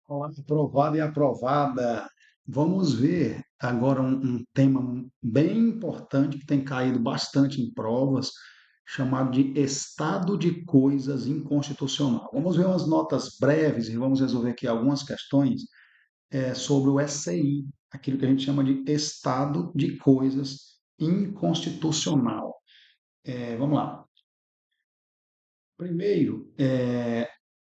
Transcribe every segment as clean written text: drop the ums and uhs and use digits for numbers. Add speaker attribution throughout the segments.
Speaker 1: Olá, aprovada e aprovada. Vamos ver agora um tema bem importante que tem caído bastante em provas, chamado de estado de coisas inconstitucional. Vamos ver umas notas breves e vamos resolver aqui algumas questões sobre o SCI, aquilo que a gente chama de estado de coisas inconstitucional. Vamos lá. Primeiro,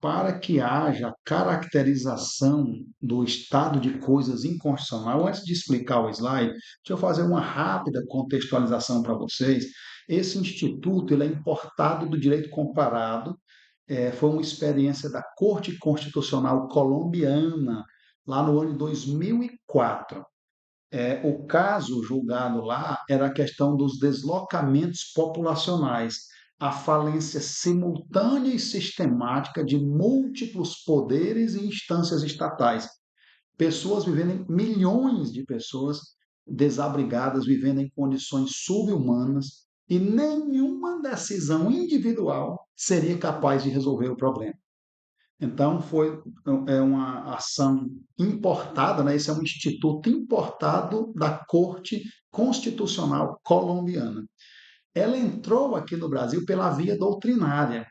Speaker 1: para que haja caracterização do estado de coisas inconstitucional, antes de explicar o slide, deixa eu fazer uma rápida contextualização para vocês. Esse instituto ele é importado do direito comparado, foi uma experiência da Corte Constitucional Colombiana, lá no ano de 2004. O caso julgado lá era a questão dos deslocamentos populacionais, a falência simultânea e sistemática de múltiplos poderes e instâncias estatais. Pessoas vivendo milhões de pessoas desabrigadas, vivendo em condições subhumanas, e nenhuma decisão individual seria capaz de resolver o problema. Então, foi uma ação importada, né? Esse é um instituto importado da Corte Constitucional Colombiana. Ela entrou aqui no Brasil pela via doutrinária,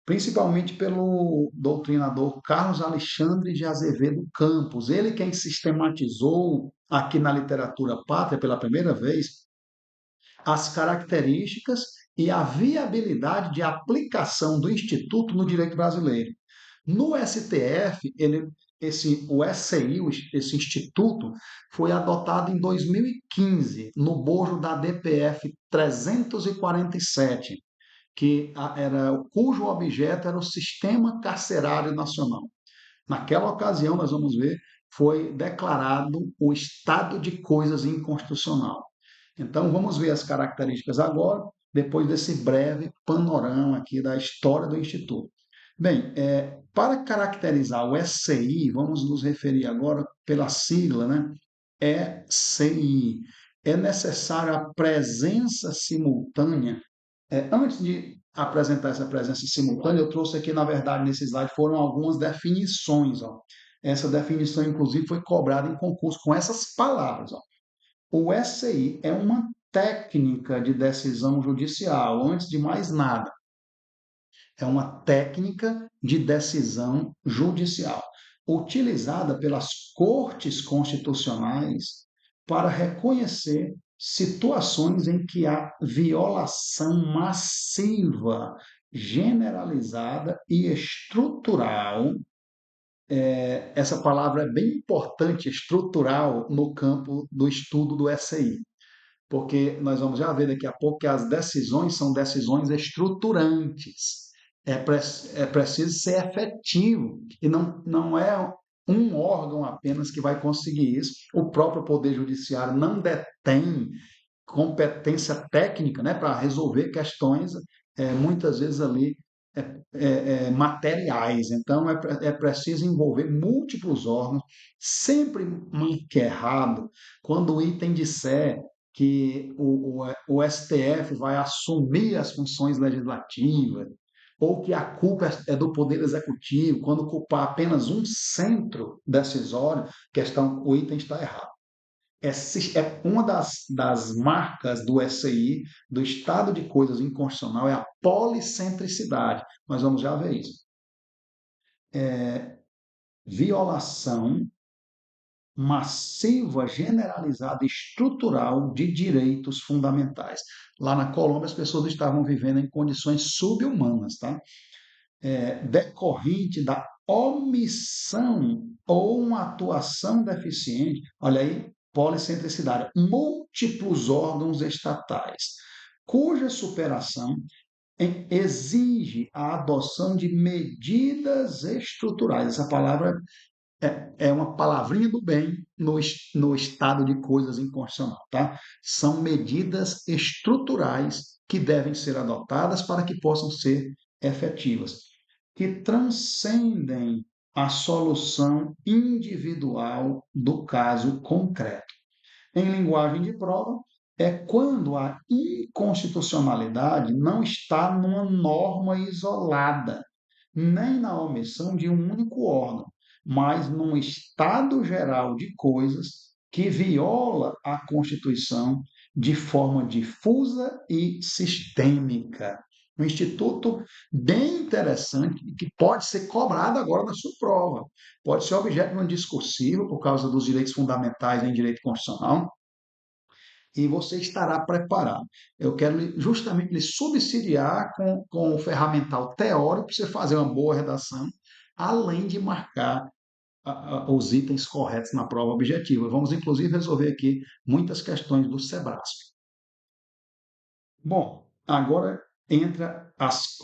Speaker 1: principalmente pelo doutrinador Carlos Alexandre de Azevedo Campos. Ele quem sistematizou aqui na literatura pátria pela primeira vez as características e a viabilidade de aplicação do Instituto no direito brasileiro. No STF, o SCI, esse instituto, foi adotado em 2015, no bojo da DPF 347, cujo objeto era o Sistema Carcerário Nacional. Naquela ocasião, nós vamos ver, foi declarado o estado de coisas inconstitucional. Então, vamos ver as características agora, depois desse breve panorama aqui da história do Instituto. Bem, para caracterizar o SCI, vamos nos referir agora pela sigla, né? ECI. É necessária a presença simultânea. Antes de apresentar essa presença simultânea, eu trouxe aqui, na verdade, nesse slide, foram algumas definições. Ó. Essa definição, inclusive, foi cobrada em concurso com essas palavras. Ó. O SCI é uma técnica de decisão judicial, antes de mais nada. É uma técnica de decisão judicial, utilizada pelas cortes constitucionais para reconhecer situações em que há violação massiva, generalizada e estrutural. Essa palavra é bem importante, estrutural, no campo do estudo do SCI, porque nós vamos já ver daqui a pouco que as decisões são decisões estruturantes. É preciso ser efetivo e não é um órgão apenas que vai conseguir isso. O próprio Poder Judiciário não detém competência técnica, né, para resolver questões muitas vezes ali materiais. Então, é preciso envolver múltiplos órgãos, sempre marque errado, quando o item disser que o STF vai assumir as funções legislativas, ou que a culpa é do Poder Executivo, quando culpar apenas um centro decisório, o item está errado. É uma das marcas do SCI, do estado de coisas inconstitucional, é a policentricidade. Nós vamos já ver isso. Violação massiva, generalizada, estrutural de direitos fundamentais. Lá na Colômbia, as pessoas estavam vivendo em condições subhumanas, tá? Decorrente da omissão ou uma atuação deficiente, olha aí, policentricidade, múltiplos órgãos estatais, cuja superação exige a adoção de medidas estruturais. Essa palavra é uma palavrinha do bem no estado de coisas inconstitucional, tá? São medidas estruturais que devem ser adotadas para que possam ser efetivas, que transcendem a solução individual do caso concreto. Em linguagem de prova, é quando a inconstitucionalidade não está numa norma isolada, nem na omissão de um único órgão, mas num estado geral de coisas que viola a Constituição de forma difusa e sistêmica. Um instituto bem interessante que pode ser cobrado agora na sua prova. Pode ser objeto de uma discursiva por causa dos direitos fundamentais em direito constitucional, e você estará preparado. Eu quero justamente lhe subsidiar com o ferramental teórico para você fazer uma boa redação, além de marcar os itens corretos na prova objetiva. Vamos, inclusive, resolver aqui muitas questões do SEBRASP. Bom, agora entra as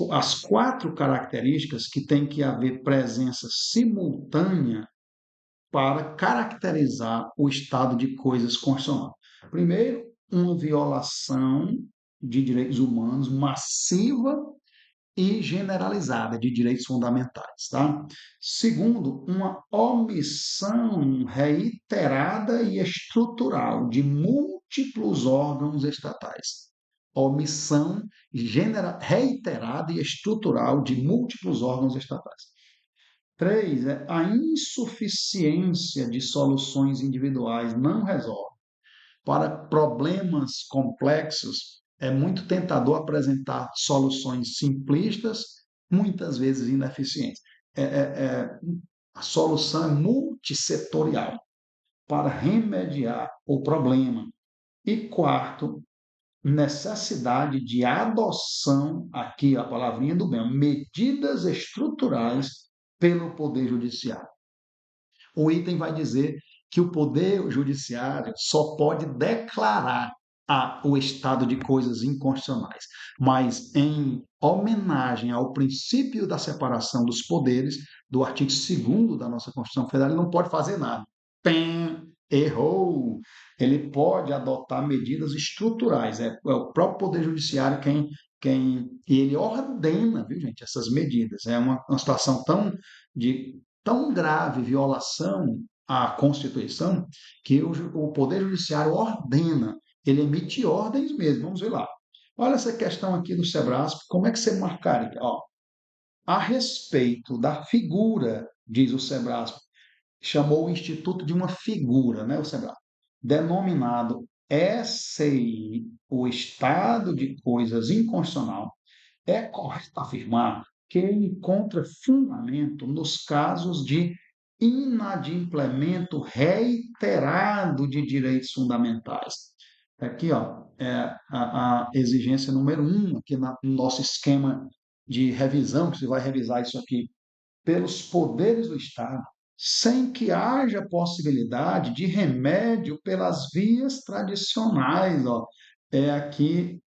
Speaker 1: quatro características que tem que haver presença simultânea para caracterizar o estado de coisas constitucional. Primeiro, uma violação de direitos humanos massiva e generalizada de direitos fundamentais, tá? Segundo, uma omissão reiterada e estrutural de múltiplos órgãos estatais. Omissão reiterada e estrutural de múltiplos órgãos estatais. Três, a insuficiência de soluções individuais não resolve. Para problemas complexos, é muito tentador apresentar soluções simplistas, muitas vezes ineficientes. A solução é multissetorial para remediar o problema. E quarto, necessidade de adoção, aqui a palavrinha do bem, medidas estruturais pelo Poder Judiciário. O item vai dizer que o Poder Judiciário só pode declarar o estado de coisas inconstitucionais, mas em homenagem ao princípio da separação dos poderes, do artigo 2º da nossa Constituição Federal, ele não pode fazer nada. Pem, errou! Ele pode adotar medidas estruturais, é o próprio Poder Judiciário e ele ordena, viu, gente, essas medidas. É uma situação tão grave violação à Constituição que o Poder Judiciário ordena, ele emite ordens mesmo. Vamos ver lá. Olha essa questão aqui do SEBRASP, como é que você marcaria? Ó, a respeito da figura, diz o SEBRASP, chamou o Instituto de uma figura, né, o SEBRASP, denominado SCI, o Estado de Coisas Inconstitucional, é correto afirmar que ele encontra fundamento nos casos de inadimplemento reiterado de direitos fundamentais. Aqui, ó, é a exigência número 1, aqui no nosso esquema de revisão, que você vai revisar isso aqui, pelos poderes do Estado, sem que haja possibilidade de remédio pelas vias tradicionais. Ó. É aqui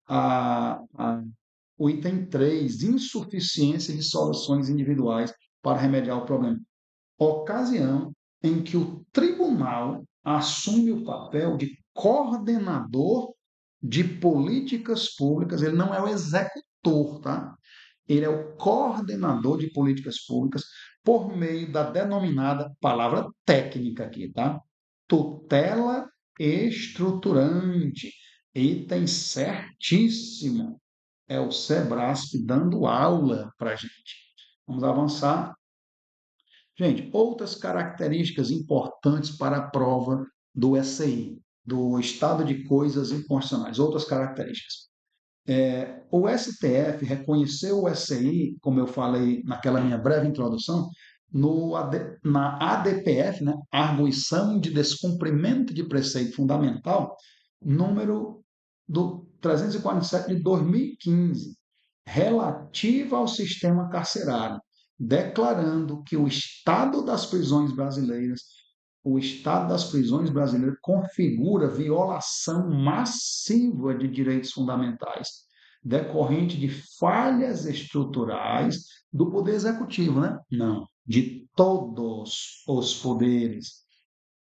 Speaker 1: o item 3, insuficiência de soluções individuais para remediar o problema. Ocasião em que o tribunal assume o papel de coordenador de políticas públicas, ele não é o executor, tá? Ele é o coordenador de políticas públicas por meio da denominada palavra técnica aqui, tá? Tutela estruturante. Item certíssimo. É o SEBRASP dando aula para a gente. Vamos avançar. Gente, outras características importantes para a prova do SCI, do Estado de Coisas Inconstitucionais, outras características. O STF reconheceu o SCI, como eu falei naquela minha breve introdução, na ADPF, né, Arguição de Descumprimento de Preceito Fundamental, número do 347 de 2015, relativa ao sistema carcerário, declarando que o Estado das prisões brasileiras configura violação massiva de direitos fundamentais, decorrente de falhas estruturais do Poder Executivo, né? Não, de todos os poderes.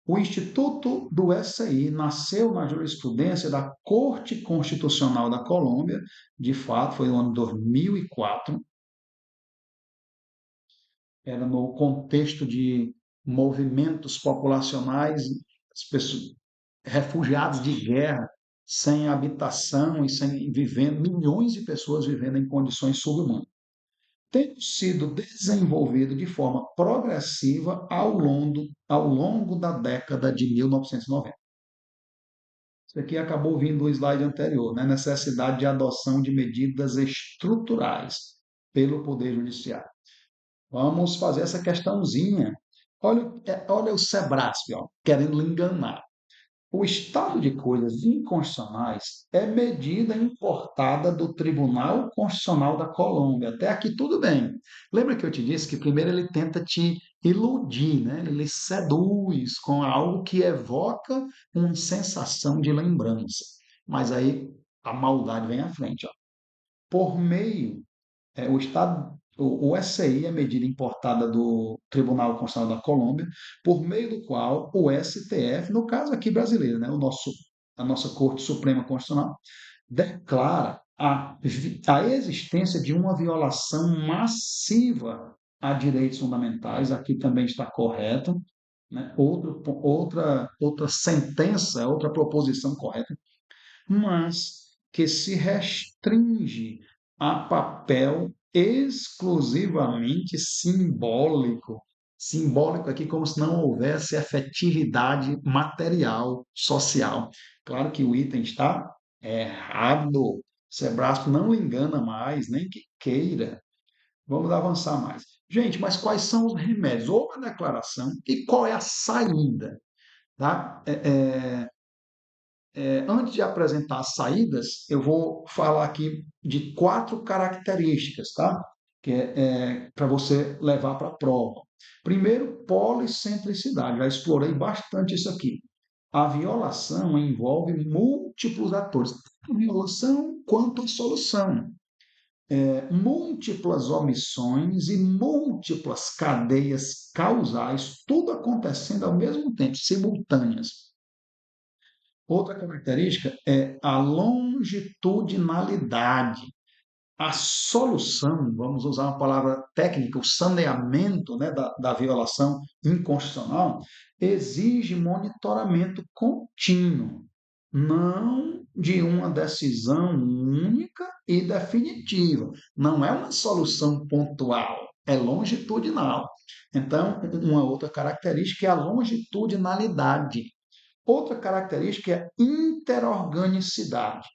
Speaker 1: O Instituto do SCI nasceu na jurisprudência da Corte Constitucional da Colômbia, de fato, foi no ano 2004, era no contexto de movimentos populacionais, pessoas, refugiados de guerra, sem habitação e sem vivendo, milhões de pessoas vivendo em condições subhumanas. tendo sido desenvolvido de forma progressiva ao longo da década de 1990. Isso aqui acabou vindo do slide anterior, né? Necessidade de adoção de medidas estruturais pelo Poder Judiciário. Vamos fazer essa questãozinha. Olha o Sebrasp, ó, querendo lhe enganar. O estado de coisas inconstitucionais é medida importada do Tribunal Constitucional da Colômbia. Até aqui tudo bem. Lembra que eu te disse que primeiro ele tenta te iludir, né? Ele lhe seduz com algo que evoca uma sensação de lembrança. Mas aí a maldade vem à frente, ó. Por meio o Estado, o SCI é medida importada do Tribunal Constitucional da Colômbia, por meio do qual o STF, no caso aqui brasileiro, né, a nossa Corte Suprema Constitucional, declara a existência de uma violação massiva a direitos fundamentais, aqui também está correto, né? Outra sentença, outra proposição correta, mas que se restringe a papel exclusivamente simbólico. Simbólico aqui como se não houvesse efetividade material, social. Claro que o item está errado. Sebrasco não lhe engana mais, nem que queira. Vamos avançar mais. Gente, mas quais são os remédios? Ou a declaração e qual é a saída? Tá? Antes de apresentar as saídas, eu vou falar aqui de 4 características, tá? Que é para você levar para a prova. Primeiro, polissentricidade. Já explorei bastante isso aqui. A violação envolve múltiplos atores, tanto a violação quanto a solução. Múltiplas omissões e múltiplas cadeias causais, tudo acontecendo ao mesmo tempo, simultâneas. Outra característica é a longitudinalidade. A solução, vamos usar uma palavra técnica, o saneamento, né, da violação inconstitucional, exige monitoramento contínuo, não de uma decisão única e definitiva. Não é uma solução pontual, é longitudinal. Então, uma outra característica é a longitudinalidade. Outra característica é interorganicidade.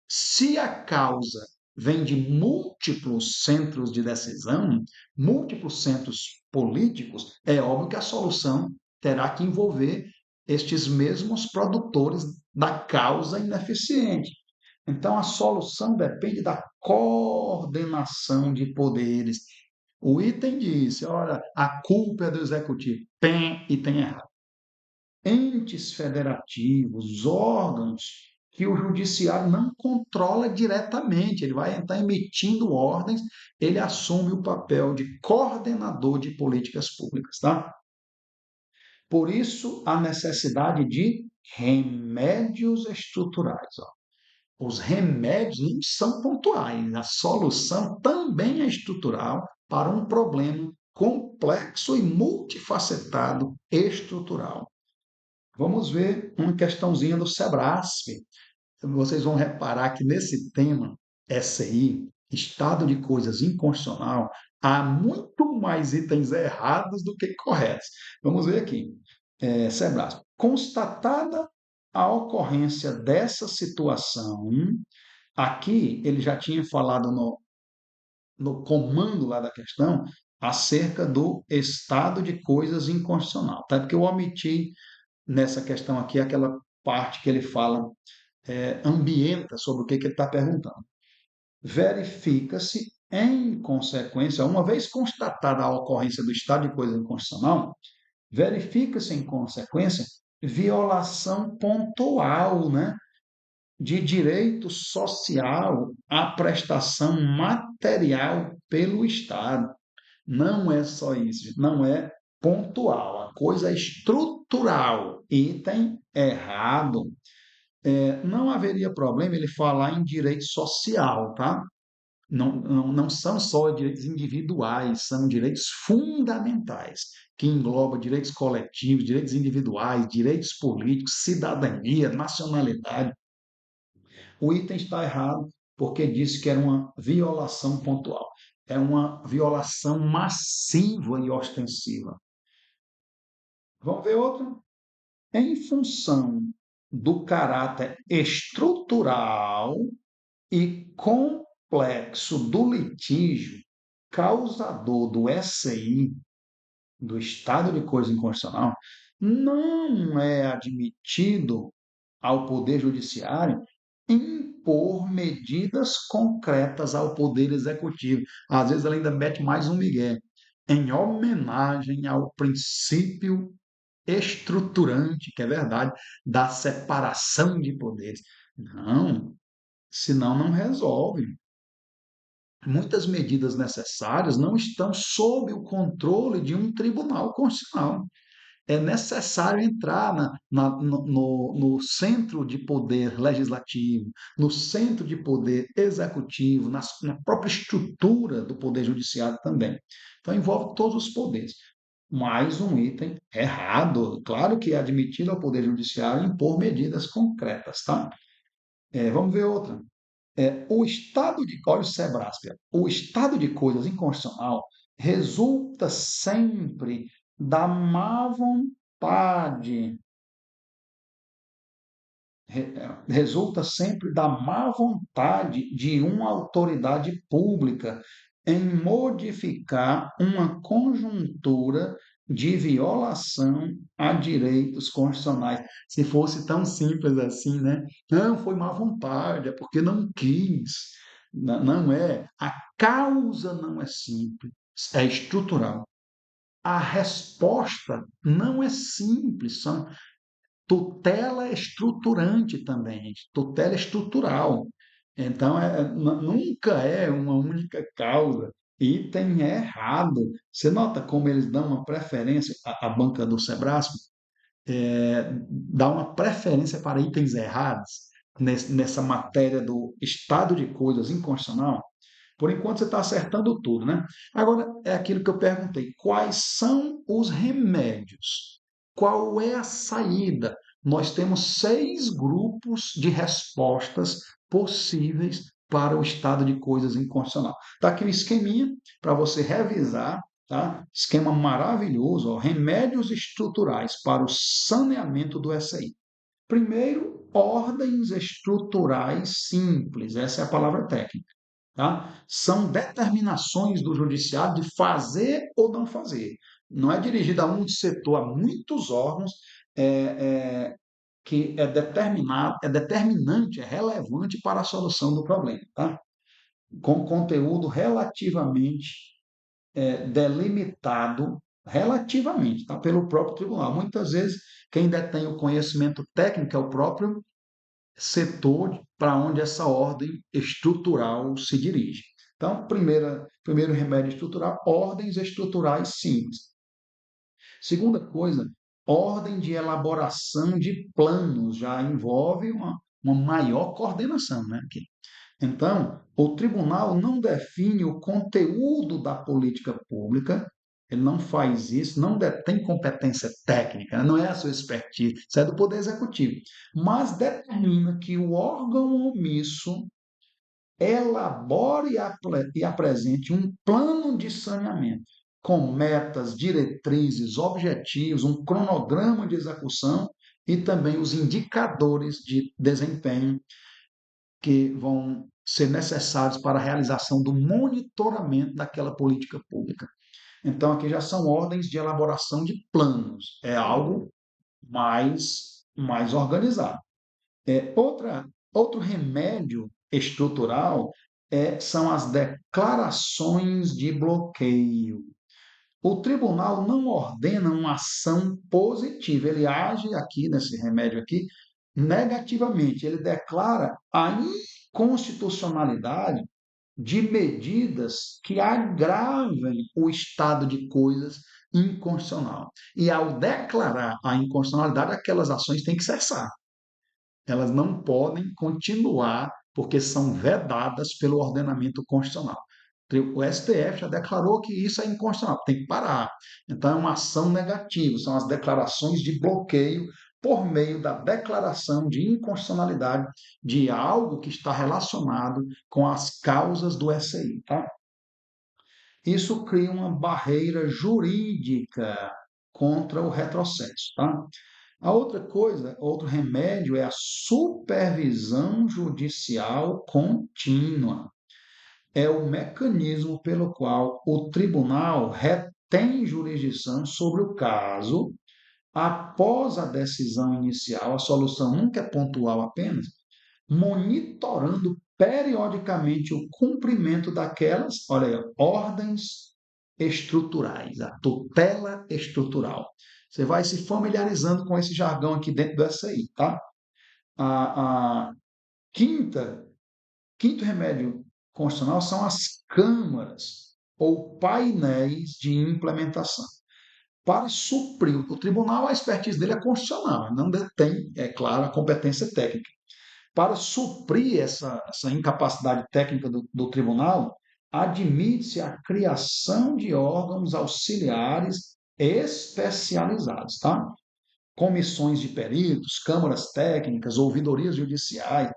Speaker 1: Se a causa vem de múltiplos centros de decisão, múltiplos centros políticos, é óbvio que a solução terá que envolver estes mesmos produtores da causa ineficiente. Então, a solução depende da coordenação de poderes. O item diz, olha, a culpa é do executivo. Tem e tem errado. Entes federativos, órgãos que o judiciário não controla diretamente, ele vai estar emitindo ordens, ele assume o papel de coordenador de políticas públicas, tá? Por isso, a necessidade de remédios estruturais. Ó. Os remédios não são pontuais, a solução também é estrutural para um problema complexo e multifacetado estrutural. Vamos ver uma questãozinha do Sebrasp. Vocês vão reparar que nesse tema, SI, estado de coisas inconstitucional, há muito mais itens errados do que corretos. Vamos ver aqui. Sebrasp. Constatada a ocorrência dessa situação, aqui ele já tinha falado no comando lá da questão acerca do estado de coisas inconstitucional. Tá? Porque eu omiti nessa questão aqui aquela parte que ele fala, ambienta sobre o que ele está perguntando. Verifica-se, em consequência, uma vez constatada a ocorrência do estado de coisa inconstitucional, verifica-se, em consequência, violação pontual, né, de direito social à prestação material pelo Estado. Não é só isso, não é pontual, a coisa é estrutural. Item errado. Não haveria problema ele falar em direito social, tá? Não são só direitos individuais, são direitos fundamentais, que englobam direitos coletivos, direitos individuais, direitos políticos, cidadania, nacionalidade. O item está errado porque disse que era uma violação pontual. é uma violação massiva e ostensiva. Vamos ver outra? Em função do caráter estrutural e complexo do litígio causador do SI, do estado de coisa inconstitucional, não é admitido ao Poder Judiciário impor medidas concretas ao Poder Executivo. Às vezes ela ainda mete mais um migué, em homenagem ao princípio estruturante, que é verdade, da separação de poderes. Não, senão não resolve. Muitas medidas necessárias não estão sob o controle de um tribunal constitucional. É necessário entrar no centro de poder legislativo, no centro de poder executivo, na própria estrutura do poder judiciário também. Então, envolve todos os poderes. Mais um item errado. Claro que é admitido ao Poder Judiciário impor medidas concretas, tá? Vamos ver outra. Olha o Sebrasp, o estado de coisas inconstitucional resulta sempre da má vontade, resulta sempre da má vontade de uma autoridade pública em modificar uma conjuntura de violação a direitos constitucionais. Se fosse tão simples assim, né? Não foi má vontade, é porque não quis. Não é. A causa não é simples, é estrutural. A resposta não é simples, são tutela estruturante também, tutela estrutural. Então, nunca é uma única causa. Item errado. Você nota como eles dão uma preferência, a banca do Sebrasco dá uma preferência para itens errados nessa matéria do estado de coisas inconstitucional. Por enquanto você está acertando tudo, né? Agora é aquilo que eu perguntei: quais são os remédios? Qual é a saída? Nós temos 6 grupos de respostas possíveis para o estado de coisas inconstitucional. Está aqui um esqueminha para você revisar, tá? Esquema maravilhoso, ó, remédios estruturais para o saneamento do SI. Primeiro, ordens estruturais simples, essa é a palavra técnica. Tá? São determinações do judiciário de fazer ou não fazer. Não é dirigida a um setor, a muitos órgãos é, que é determinado, é determinante, é relevante para a solução do problema, tá? Com conteúdo relativamente delimitado, relativamente, tá? Pelo próprio tribunal. Muitas vezes, quem detém o conhecimento técnico é o próprio setor para onde essa ordem estrutural se dirige. Então, primeiro remédio estrutural, ordens estruturais simples. Segunda coisa, ordem de elaboração de planos, já envolve uma maior coordenação, né? Então, o tribunal não define o conteúdo da política pública, ele não faz isso, não tem competência técnica, né? Não é a sua expertise, isso é do Poder Executivo, mas determina que o órgão omisso elabore e apresente um plano de saneamento com metas, diretrizes, objetivos, um cronograma de execução e também os indicadores de desempenho que vão ser necessários para a realização do monitoramento daquela política pública. Então, aqui já são ordens de elaboração de planos, é algo mais organizado. Outro remédio estrutural são as declarações de bloqueio. O tribunal não ordena uma ação positiva, ele age aqui, nesse remédio aqui, negativamente. Ele declara a inconstitucionalidade de medidas que agravem o estado de coisas inconstitucional. E ao declarar a inconstitucionalidade, aquelas ações têm que cessar. Elas não podem continuar porque são vedadas pelo ordenamento constitucional. O STF já declarou que isso é inconstitucional, tem que parar. Então, é uma ação negativa, são as declarações de bloqueio por meio da declaração de inconstitucionalidade de algo que está relacionado com as causas do SI. Tá? Isso cria uma barreira jurídica contra o retrocesso, tá? A outra coisa, outro remédio é a supervisão judicial contínua. É o mecanismo pelo qual o tribunal retém jurisdição sobre o caso após a decisão inicial. A solução nunca é pontual apenas, monitorando periodicamente o cumprimento daquelas, olha aí, ordens estruturais, a tutela estrutural. Você vai se familiarizando com esse jargão aqui dentro dessa aí, tá? A quinta, quinto remédio constitucional são as câmaras ou painéis de implementação. Para suprir o tribunal, a expertise dele é constitucional, não detém, é claro, a competência técnica. Para suprir essa incapacidade técnica do tribunal, admite-se a criação de órgãos auxiliares especializados, tá? Comissões de peritos, câmaras técnicas, ouvidorias judiciais,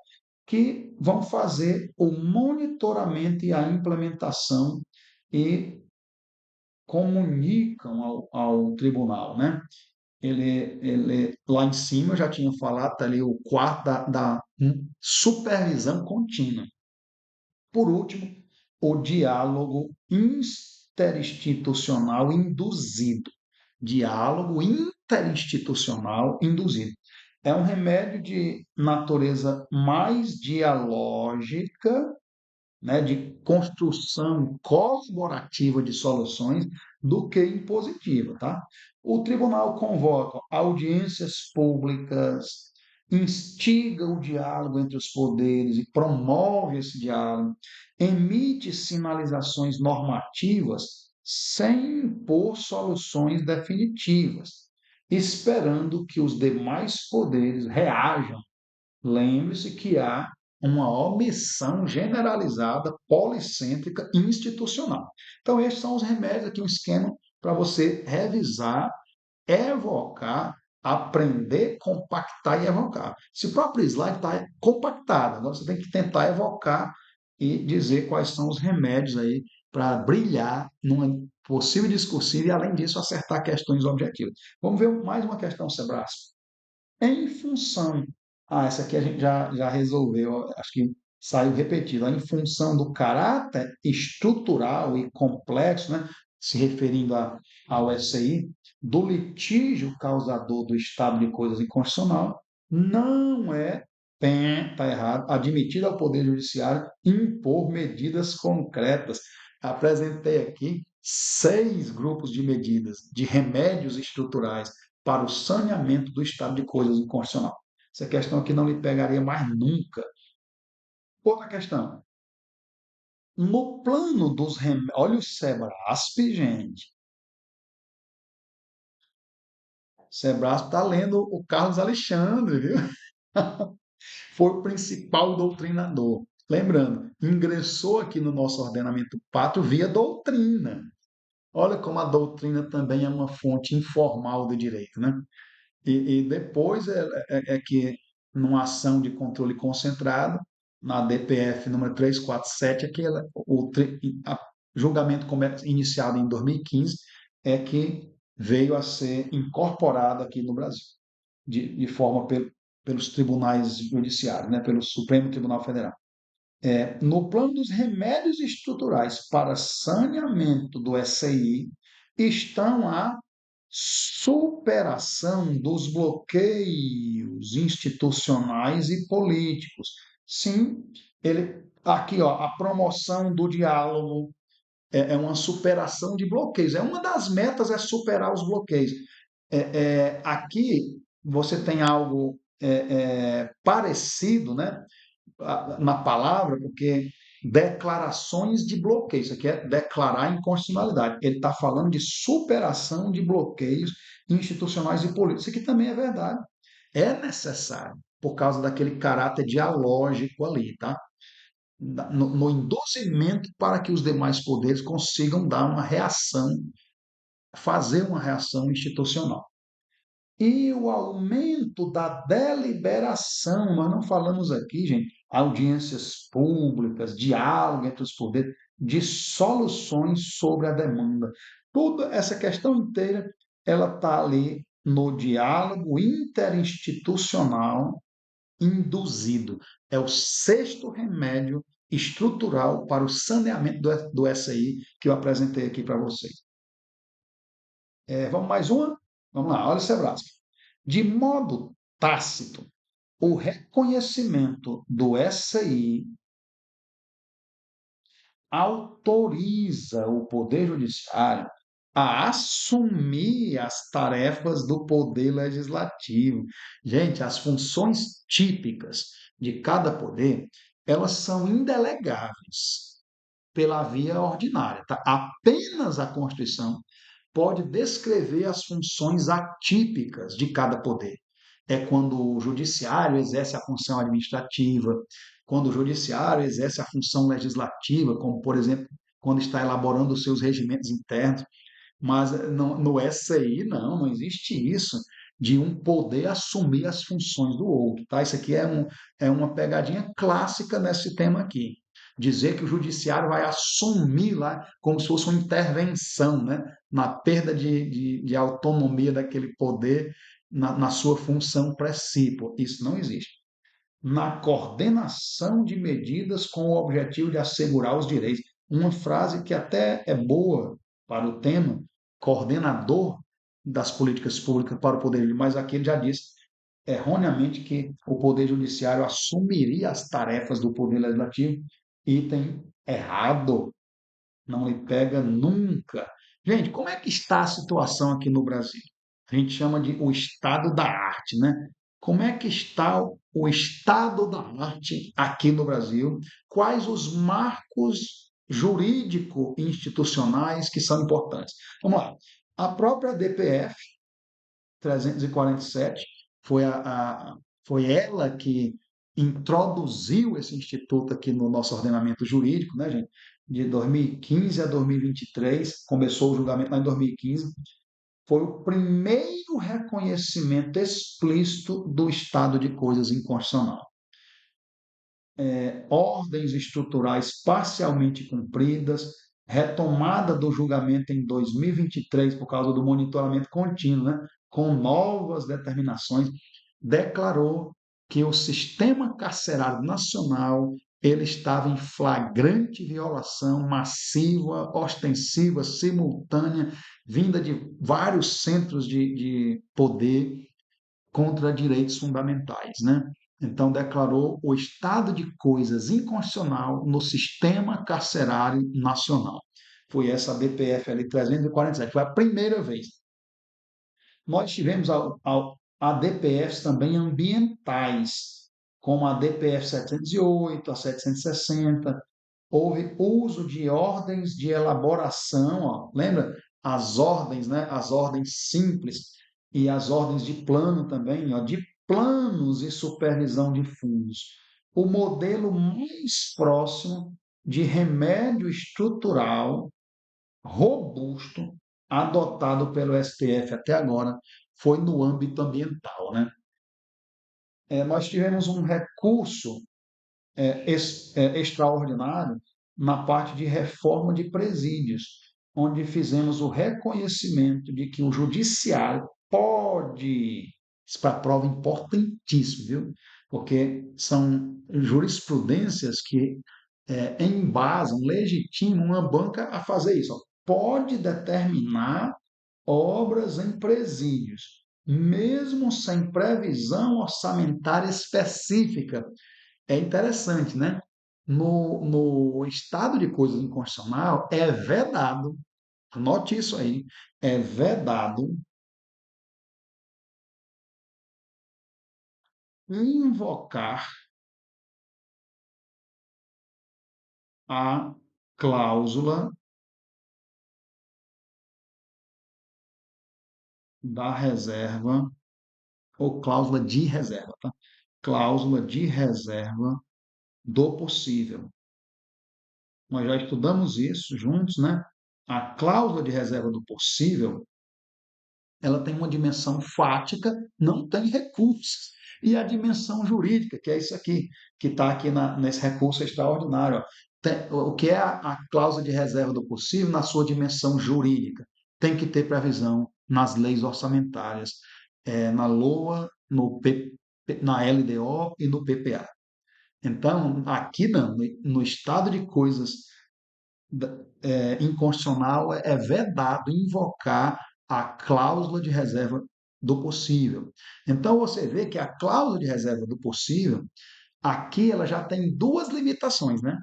Speaker 1: que vão fazer o monitoramento e a implementação e comunicam ao tribunal, né? Lá em cima eu já tinha falado, tá ali o quarto da supervisão contínua. Por último, o diálogo interinstitucional induzido. Diálogo interinstitucional induzido. É um remédio de natureza mais dialógica, né, de construção colaborativa de soluções do que impositiva, tá? O tribunal convoca audiências públicas, instiga o diálogo entre os poderes e promove esse diálogo, emite sinalizações normativas sem impor soluções definitivas, esperando que os demais poderes reajam. Lembre-se que há uma omissão generalizada, policêntrica, institucional. Então, esses são os remédios aqui, um esquema para você revisar, evocar, aprender, compactar e evocar. Se o próprio slide está compactado, agora você tem que tentar evocar e dizer quais são os remédios aí para brilhar numa possível discursiva e, além disso, acertar questões objetivas. Vamos ver mais uma questão, Sebrae. Em função. Ah, essa aqui a gente já resolveu, acho que saiu repetido. Em função do caráter estrutural e complexo, né, se referindo ao SCI, do litígio causador do estado de coisas inconstitucional, não é, está errado, admitido ao Poder Judiciário impor medidas concretas. Apresentei aqui 6 grupos de medidas, de remédios estruturais para o saneamento do estado de coisas inconstitucional. Essa questão aqui não lhe pegaria mais nunca. Outra questão. No plano dos remédios, olha o Sebrasp, gente. Sebrasp está lendo o Carlos Alexandre, viu? Foi o principal doutrinador. Lembrando, ingressou aqui no nosso ordenamento pátrio via doutrina. Olha como a doutrina também é uma fonte informal do direito, né? E depois é que, numa ação de controle concentrado, na DPF número 347, o julgamento iniciado em 2015 é que veio a ser incorporado aqui no Brasil, de forma pelos tribunais judiciários, né, pelo Supremo Tribunal Federal. No plano dos remédios estruturais para saneamento do SCI, estão a superação dos bloqueios institucionais e políticos. Sim, aqui, ó, a promoção do diálogo é uma superação de bloqueios. Uma das metas é superar os bloqueios. Aqui você tem algo parecido, né? Na palavra, porque declarações de bloqueio, isso aqui é declarar inconstitucionalidade. Ele está falando de superação de bloqueios institucionais e políticos. Isso aqui também é verdade. É necessário, por causa daquele caráter dialógico ali, tá? No induzimento para que os demais poderes consigam dar uma reação, fazer uma reação institucional. E o aumento da deliberação, nós não falamos aqui, gente, audiências públicas, diálogo entre os poderes. de soluções sobre a demanda. Toda essa questão inteira, ela está ali no diálogo interinstitucional induzido. É o sexto remédio estrutural para o saneamento do SI que eu apresentei aqui para vocês. Vamos mais uma? Vamos lá, olha esse abraço. De modo tácito, o reconhecimento do SI autoriza o Poder Judiciário a assumir as tarefas do Poder Legislativo. Gente, as funções típicas de cada poder, elas são indelegáveis pela via ordinária, tá? Apenas a Constituição pode descrever as funções atípicas de cada poder. É quando o judiciário exerce a função administrativa, quando o judiciário exerce a função legislativa, como, por exemplo, quando está elaborando os seus regimentos internos. Mas no SI não existe isso de um poder assumir as funções do outro, tá? Isso aqui é uma pegadinha clássica nesse tema aqui. Dizer que o judiciário vai assumir lá como se fosse uma intervenção, né? Na perda de autonomia daquele poder na sua função precípua. Isso não existe. Na coordenação de medidas com o objetivo de assegurar os direitos. Uma frase que até é boa para o tema, coordenador das políticas públicas para o Poder Judiciário, mas aqui ele já disse erroneamente que o Poder Judiciário assumiria as tarefas do Poder Legislativo, item errado, não lhe pega nunca. Gente, como é que está a situação aqui no Brasil? A gente chama de o estado da arte, né? Como é que está o estado da arte aqui no Brasil? Quais os marcos jurídico-institucionais que são importantes? Vamos lá. A própria DPF 347 foi, foi ela que introduziu esse instituto aqui no nosso ordenamento jurídico, né, gente? De 2015 a 2023, começou o julgamento lá em 2015, foi o primeiro reconhecimento explícito do estado de coisas inconstitucional. Ordens estruturais parcialmente cumpridas, retomada do julgamento em 2023 por causa do monitoramento contínuo, né, com novas determinações, declarou que o sistema carcerário nacional ele estava em flagrante violação massiva, ostensiva, simultânea, vinda de vários centros de poder contra direitos fundamentais, né? Então, declarou o estado de coisas inconstitucional no sistema carcerário nacional. Foi essa a DPF-L 347, foi a primeira vez. Nós tivemos a DPFs também ambientais, como a DPF 708, a 760. Houve uso de ordens de elaboração, ó, lembra? As ordens, né? As ordens simples e as ordens de plano também, ó, de planos e supervisão de fundos. O modelo mais próximo de remédio estrutural robusto adotado pelo STF até agora foi no âmbito ambiental, né? Nós tivemos um recurso extraordinário na parte de reforma de presídios, onde fizemos o reconhecimento de que o judiciário pode, isso para prova importantíssimo, viu? Porque são jurisprudências que embasam, legitimam uma banca a fazer isso. Ó. Pode determinar obras em presídios, mesmo sem previsão orçamentária específica. É interessante, né? No estado de coisas inconstitucional, é vedado, anote isso aí, é vedado invocar a cláusula da reserva, ou cláusula de reserva, tá? Cláusula de reserva do possível. Nós já estudamos isso juntos, né? A cláusula de reserva do possível, ela tem uma dimensão fática, não tem recursos. E a dimensão jurídica, que é isso aqui, que está aqui nesse recurso extraordinário. Ó. O que é a cláusula de reserva do possível na sua dimensão jurídica? Tem que ter previsão nas leis orçamentárias, na LOA, na LDO e no PPA. Então, aqui não, no estado de coisas inconstitucional é vedado invocar a cláusula de reserva do possível. Então, você vê que a cláusula de reserva do possível, aqui ela já tem duas limitações, né?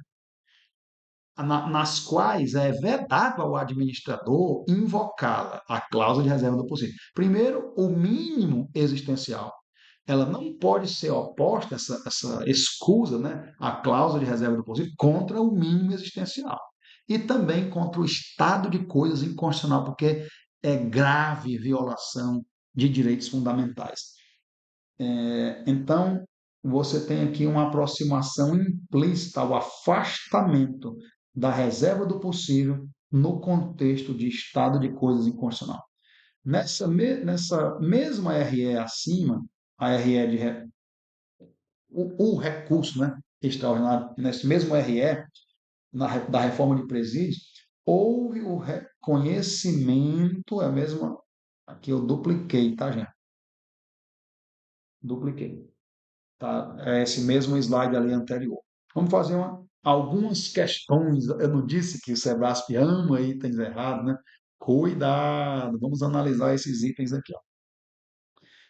Speaker 1: Nas quais é vedado ao administrador invocá-la, a cláusula de reserva do possível. Primeiro, o mínimo existencial. Ela não pode ser oposta, essa escusa, né, à cláusula de reserva do possível, contra o mínimo existencial. E também contra o estado de coisas inconstitucional, porque é grave violação de direitos fundamentais. Então, você tem aqui uma aproximação implícita ao afastamento da reserva do possível no contexto de estado de coisas inconstitucional. Nessa mesma RE acima, a RE o recurso, né, extraordinário, nesse mesmo RE, da reforma de presídios, houve o reconhecimento, é a mesma, aqui eu dupliquei, tá, gente? Dupliquei. Tá? É esse mesmo slide ali anterior. Vamos fazer algumas questões. Eu não disse que o Sebrasp ama itens errados, né? Cuidado, vamos analisar esses itens aqui. Ó.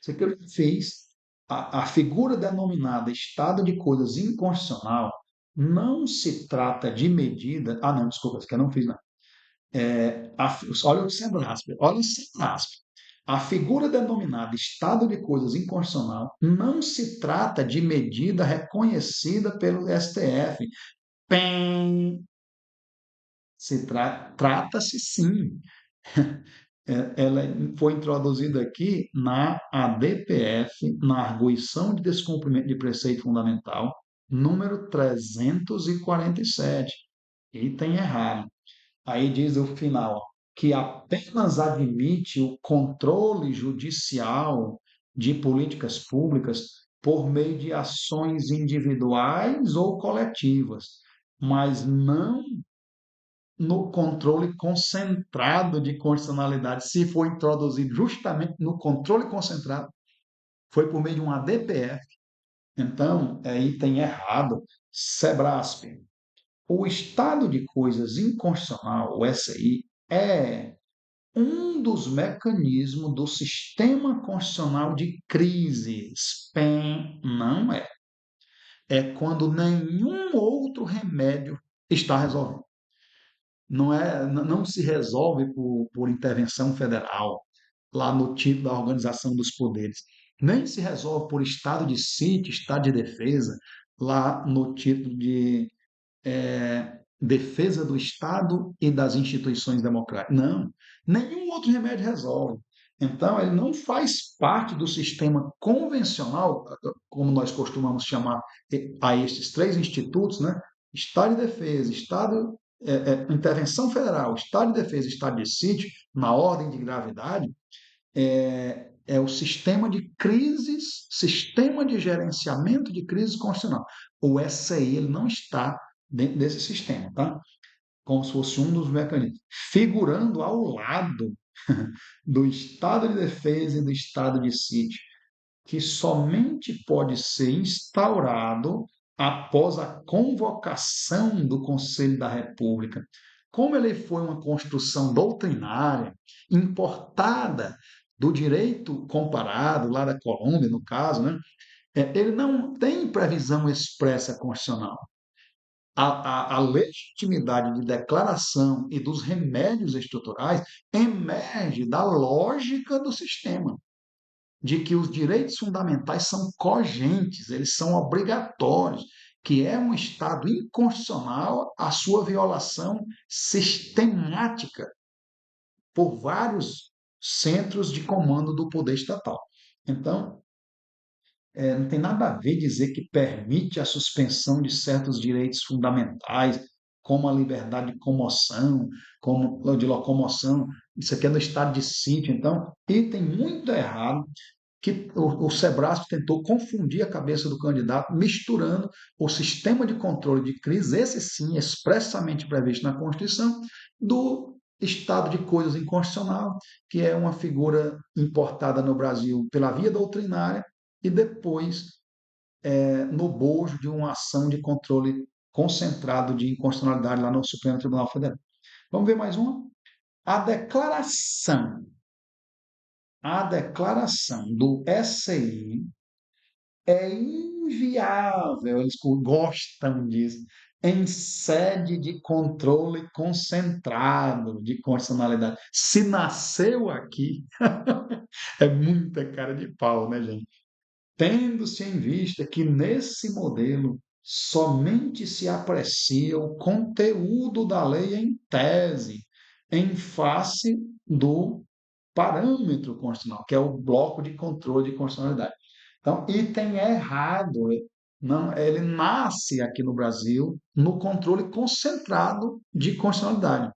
Speaker 1: Isso aqui eu já fiz. A figura denominada estado de coisas inconstitucional não se trata de medida. Ah, não, desculpa, isso aqui eu não fiz, não. Olha o Sebrasp, olha o Sebrasp. A figura denominada estado de coisas inconstitucional não se trata de medida reconhecida pelo STF. Pem, trata-se sim. Ela foi introduzida aqui na ADPF, na Arguição de Descumprimento de Preceito Fundamental, número 347, item errado. Aí diz o final, ó, que apenas admite o controle judicial de políticas públicas por meio de ações individuais ou coletivas, mas não no controle concentrado de constitucionalidade. Se foi introduzido justamente no controle concentrado, foi por meio de um ADPF. Então, é item errado. Sebrasp, o estado de coisas inconstitucional, o SI, é um dos mecanismos do sistema constitucional de crises. PEN não é. É quando nenhum outro remédio está resolvendo. Não se resolve por intervenção federal, lá no título da organização dos poderes. Nem se resolve por estado de sítio, estado de defesa, lá no título de defesa do Estado e das instituições democráticas. Não, nenhum outro remédio resolve. Então, ele não faz parte do sistema convencional, como nós costumamos chamar a estes três institutos, né? Estado de defesa, intervenção federal, Estado de defesa, Estado de sítio, na ordem de gravidade, é o sistema de crises, sistema de gerenciamento de crises constitucional. O SI ele não está dentro desse sistema, tá? Como se fosse um dos mecanismos, figurando ao lado do Estado de defesa e do Estado de sítio, que somente pode ser instaurado após a convocação do Conselho da República. Como ele foi uma construção doutrinária, importada do direito comparado, lá da Colômbia, no caso, né? Ele não tem previsão expressa constitucional. A legitimidade de declaração e dos remédios estruturais emerge da lógica do sistema, de que os direitos fundamentais são cogentes, eles são obrigatórios, que é um Estado inconstitucional a sua violação sistemática por vários centros de comando do poder estatal. Então, não tem nada a ver dizer que permite a suspensão de certos direitos fundamentais, como a liberdade de comoção, como de locomoção. Isso aqui é no estado de sítio. Então, item muito errado. que o Sebrasp tentou confundir a cabeça do candidato, misturando o sistema de controle de crise, esse sim, expressamente previsto na Constituição, do estado de coisas inconstitucional, que é uma figura importada no Brasil pela via doutrinária e depois no bojo de uma ação de controle concentrado de inconstitucionalidade lá no Supremo Tribunal Federal. Vamos ver mais uma? A declaração, a declaração do SI é inviável, eles gostam disso, em sede de controle concentrado de constitucionalidade. Se nasceu aqui, é muita cara de pau, né, gente? Tendo-se em vista que nesse modelo somente se aprecia o conteúdo da lei em tese, em face do parâmetro constitucional, que é o bloco de controle de constitucionalidade. Então, item errado, não, ele nasce aqui no Brasil no controle concentrado de constitucionalidade.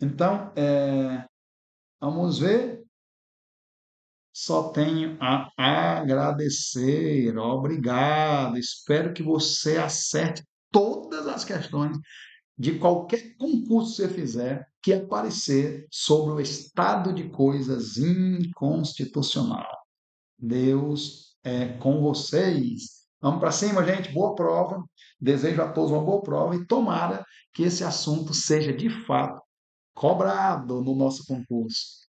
Speaker 1: Então, vamos ver, só tenho a agradecer, obrigado, espero que você acerte todas as questões de qualquer concurso que você fizer que aparecer sobre o estado de coisas inconstitucional. Deus é com vocês. Vamos para cima, gente. Boa prova. Desejo a todos uma boa prova e tomara que esse assunto seja de fato cobrado no nosso concurso.